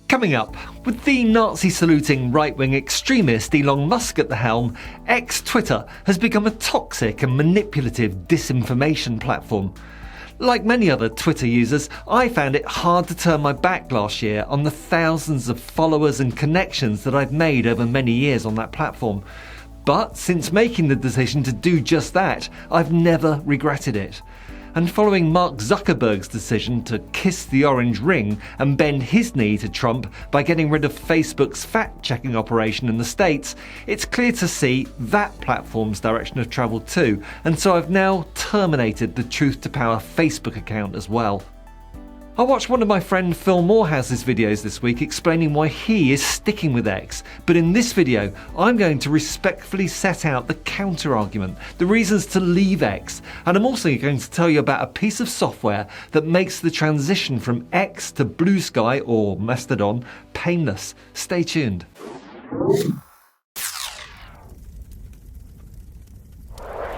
Coming up, with the Nazi-saluting right-wing extremist Elon Musk at the helm, Twitter has become a toxic and manipulative disinformation platform. Like many other Twitter users, I found it hard to turn my back last year on the thousands of followers and connections that I've made over many years on that platform. But since making the decision to do just that, I've never regretted it. And following Mark Zuckerberg's decision to kiss the orange ring and bend his knee to Trump by getting rid of Facebook's fact-checking operation in the States, it's clear to see that platform's direction of travel too, and so I've now terminated the Truth to Power Facebook account as well. I watched one of my friend Phil Morehouse's videos this week explaining why he is sticking with X, but in this video I'm going to respectfully set out the counter-argument, the reasons to leave X, and I'm also going to tell you about a piece of software that makes the transition from X to BLUESKY or Mastodon painless. Stay tuned.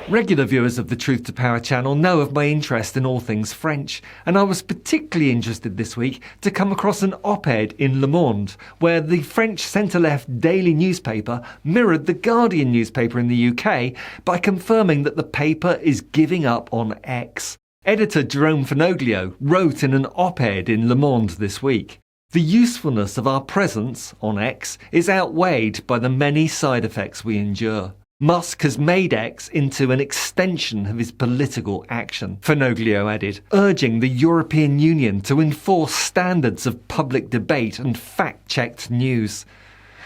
Regular viewers of the Truth to Power channel know of my interest in all things French, and I was particularly interested this week to come across an op-ed in Le Monde, where the French centre-left daily newspaper mirrored the Guardian newspaper in the UK by confirming that the paper is giving up on X. Editor Jerome Fenoglio wrote in an op-ed in Le Monde this week, "The usefulness of our presence on X is outweighed by the many side effects we endure. Musk has made X into an extension of his political action," Fenoglio added, urging the European Union to enforce standards of public debate and fact-checked news.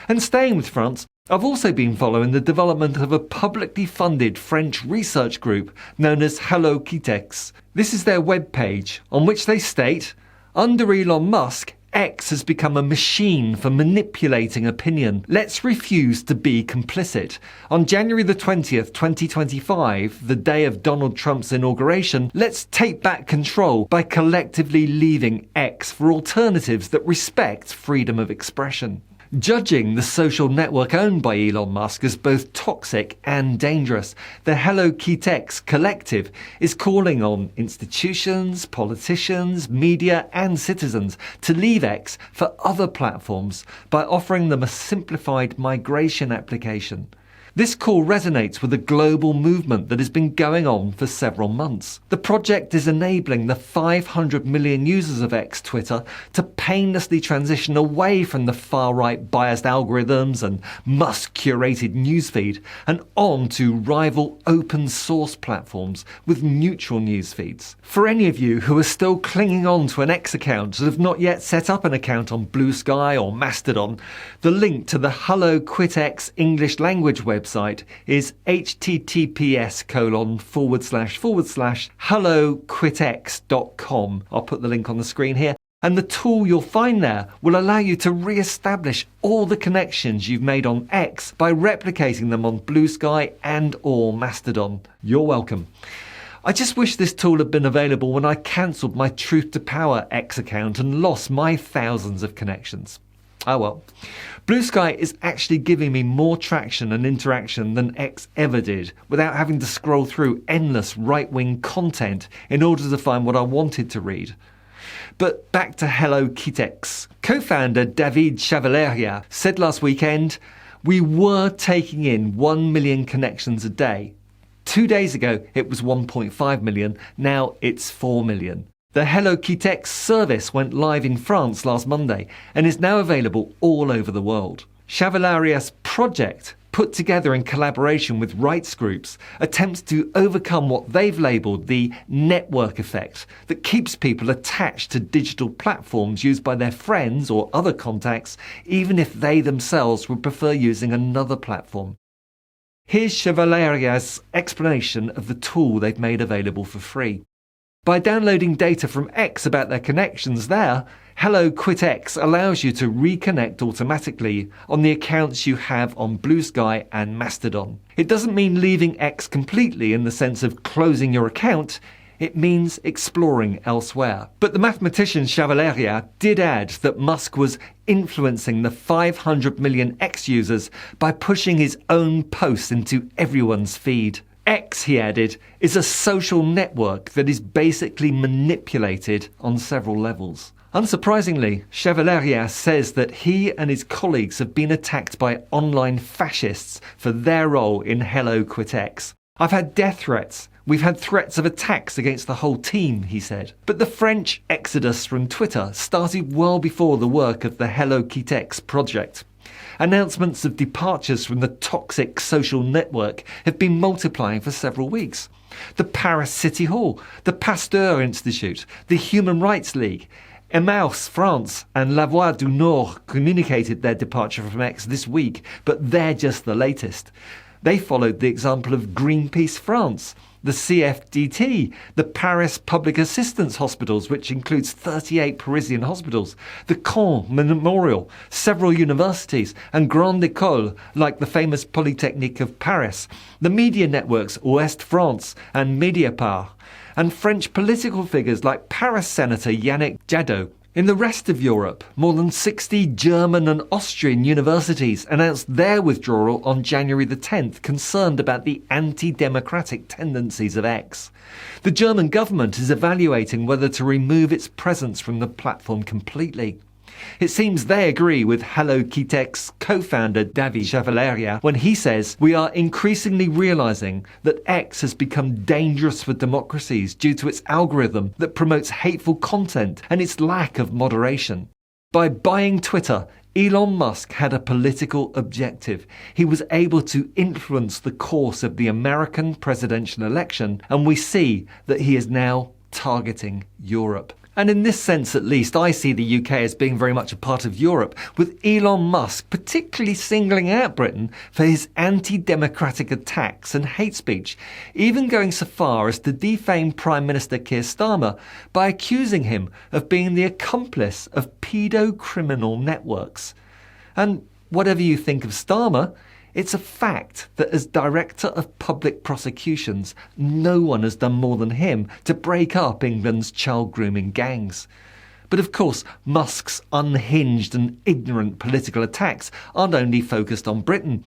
And staying with France, I've also been following the development of a publicly funded French research group known as HelloKitex. This is their webpage, on which they state, "Under Elon Musk, X has become a machine for manipulating opinion. Let's refuse to be complicit. On January the 20th, 2025, the day of Donald Trump's inauguration, let's take back control by collectively leaving X for alternatives that respect freedom of expression." Judging the social network owned by Elon Musk as both toxic and dangerous, the HelloKitex collective is calling on institutions, politicians, media and citizens to leave X for other platforms by offering them a simplified migration application. This call resonates with a global movement that has been going on for several months. The project is enabling the 500 million users of X Twitter to painlessly transition away from the far-right biased algorithms and Musk-curated newsfeed and on to rival open-source platforms with neutral newsfeeds. For any of you who are still clinging on to an X account and have not yet set up an account on BLUESKY or Mastodon, the link to the HelloKitex English language website is https://hellokitex.com. I'll put the link on the screen here. And the tool you'll find there will allow you to re-establish all the connections you've made on X by replicating them on BLUESKY and or Mastodon. You're welcome. I just wish this tool had been available when I cancelled my Truth to Power X account and lost my thousands of connections. Oh well. BLUESKY is actually giving me more traction and interaction than X ever did, without having to scroll through endless right-wing content in order to find what I wanted to read. But back to HelloKitex. Co-founder David Chavaleria said last weekend, "We were taking in 1 million connections a day. 2 days ago it was 1.5 million, now it's 4 million. The HelloKitex service went live in France last Monday and is now available all over the world." Chavalaria's project, put together in collaboration with rights groups, attempts to overcome what they've labelled the network effect that keeps people attached to digital platforms used by their friends or other contacts, even if they themselves would prefer using another platform. Here's Chavalaria's explanation of the tool they've made available for free. By downloading data from X about their connections there, HelloKitex allows you to reconnect automatically on the accounts you have on BLUESKY and Mastodon. It doesn't mean leaving X completely in the sense of closing your account, it means exploring elsewhere. But the mathematician Chavaleria did add that Musk was influencing the 500 million X users by pushing his own posts into everyone's feed. X, he added, is a social network that is basically manipulated on several levels. Unsurprisingly, Chevaleria says that he and his colleagues have been attacked by online fascists for their role in HelloKitex. I've had death threats. We've had threats of attacks against the whole team, he said. But the French exodus from Twitter started well before the work of the HelloKitex project. Announcements of departures from the toxic social network have been multiplying for several weeks. The Paris City Hall, the Pasteur Institute, the Human Rights League, Emmaus France and La Voix du Nord communicated their departure from X this week, but they're just the latest. They followed the example of Greenpeace France, the CFDT, the Paris Public Assistance Hospitals, which includes 38 Parisian hospitals, the Caen Memorial, several universities, and Grande École, like the famous Polytechnique of Paris, the media networks Ouest France and Mediapart, and French political figures like Paris Senator Yannick Jadot. In the rest of Europe, more than 60 German and Austrian universities announced their withdrawal on January the 10th, concerned about the anti-democratic tendencies of X. The German government is evaluating whether to remove its presence from the platform completely. It seems they agree with HelloKitex co-founder David Chevaleria when he says, "We are increasingly realizing that X has become dangerous for democracies due to its algorithm that promotes hateful content and its lack of moderation." By buying Twitter, Elon Musk had a political objective. He was able to influence the course of the American presidential election, and we see that he is now targeting Europe. And in this sense, at least, I see the UK as being very much a part of Europe, with Elon Musk particularly singling out Britain for his anti-democratic attacks and hate speech, even going so far as to defame Prime Minister Keir Starmer by accusing him of being the accomplice of pedo-criminal networks. And whatever you think of Starmer, it's a fact that as Director of Public Prosecutions, no one has done more than him to break up England's child grooming gangs. But of course, Musk's unhinged and ignorant political attacks aren't only focused on Britain.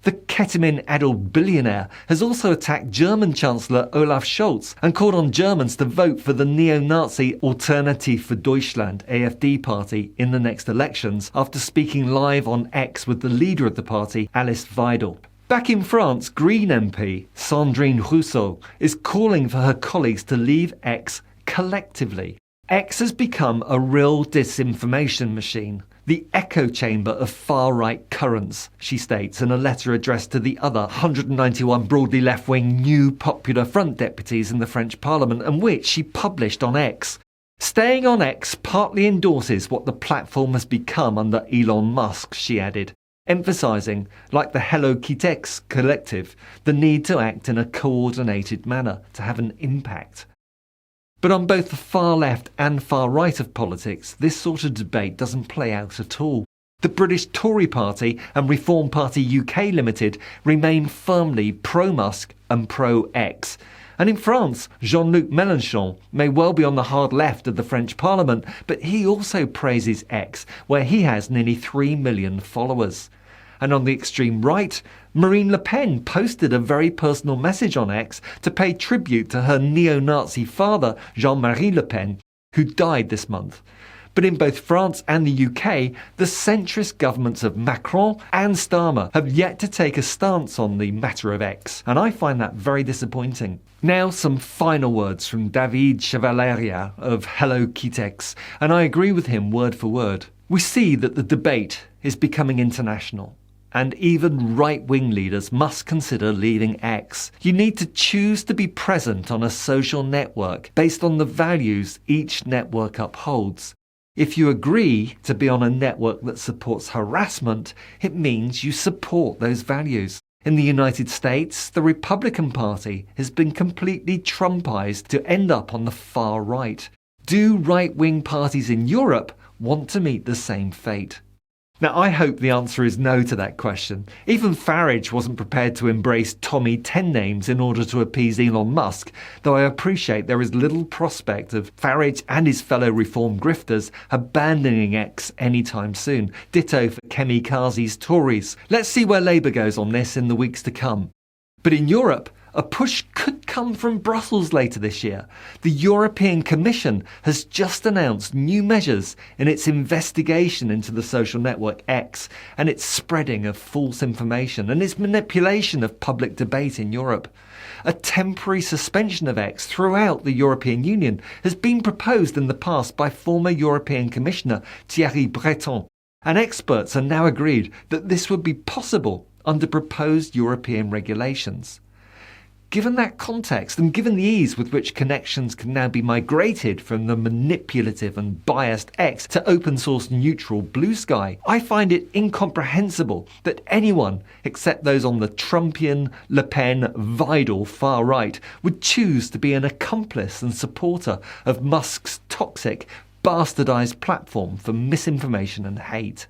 The ketamine-addled billionaire has also attacked German Chancellor Olaf Scholz and called on Germans to vote for the neo-Nazi Alternative für Deutschland AfD party in the next elections after speaking live on X with the leader of the party, Alice Weidel. Back in France, Green MP Sandrine Rousseau is calling for her colleagues to leave X collectively. X has become a real disinformation machine. The echo chamber of far-right currents, she states in a letter addressed to the other 191 broadly left-wing New Popular Front deputies in the French Parliament, and which she published on X. Staying on X partly endorses what the platform has become under Elon Musk, she added, emphasising, like the HelloKitex collective, the need to act in a coordinated manner to have an impact. But on both the far left and far right of politics, this sort of debate doesn't play out at all. The British Tory Party and Reform Party UK Limited remain firmly pro-Musk and pro-X. And in France, Jean-Luc Mélenchon may well be on the hard left of the French Parliament, but he also praises X, where he has nearly 3 million followers. And on the extreme right, Marine Le Pen posted a very personal message on X to pay tribute to her neo-Nazi father, Jean-Marie Le Pen, who died this month. But in both France and the UK, the centrist governments of Macron and Starmer have yet to take a stance on the matter of X, and I find that very disappointing. Now some final words from David Chevaleria of HelloKitex, and I agree with him word for word. We see that the debate is becoming international. And even right-wing leaders must consider leaving X. You need to choose to be present on a social network based on the values each network upholds. If you agree to be on a network that supports harassment, it means you support those values. In the United States, the Republican Party has been completely Trumpized to end up on the far right. Do right-wing parties in Europe want to meet the same fate? Now, I hope the answer is no to that question. Even Farage wasn't prepared to embrace Tommy 10 names in order to appease Elon Musk, though I appreciate there is little prospect of Farage and his fellow reform grifters abandoning X anytime soon. Ditto for Kemi Kazi's Tories. Let's see where Labour goes on this in the weeks to come. But in Europe, A push could come from Brussels later this year. The European Commission has just announced new measures in its investigation into the social network X and its spreading of false information and its manipulation of public debate in Europe. A temporary suspension of X throughout the European Union has been proposed in the past by former European Commissioner Thierry Breton, and experts are now agreed that this would be possible under proposed European regulations. Given that context, and given the ease with which connections can now be migrated from the manipulative and biased X to open source neutral BLUESKY, I find it incomprehensible that anyone except those on the Trumpian, Le Pen, Vidal far right would choose to be an accomplice and supporter of Musk's toxic, bastardized platform for misinformation and hate.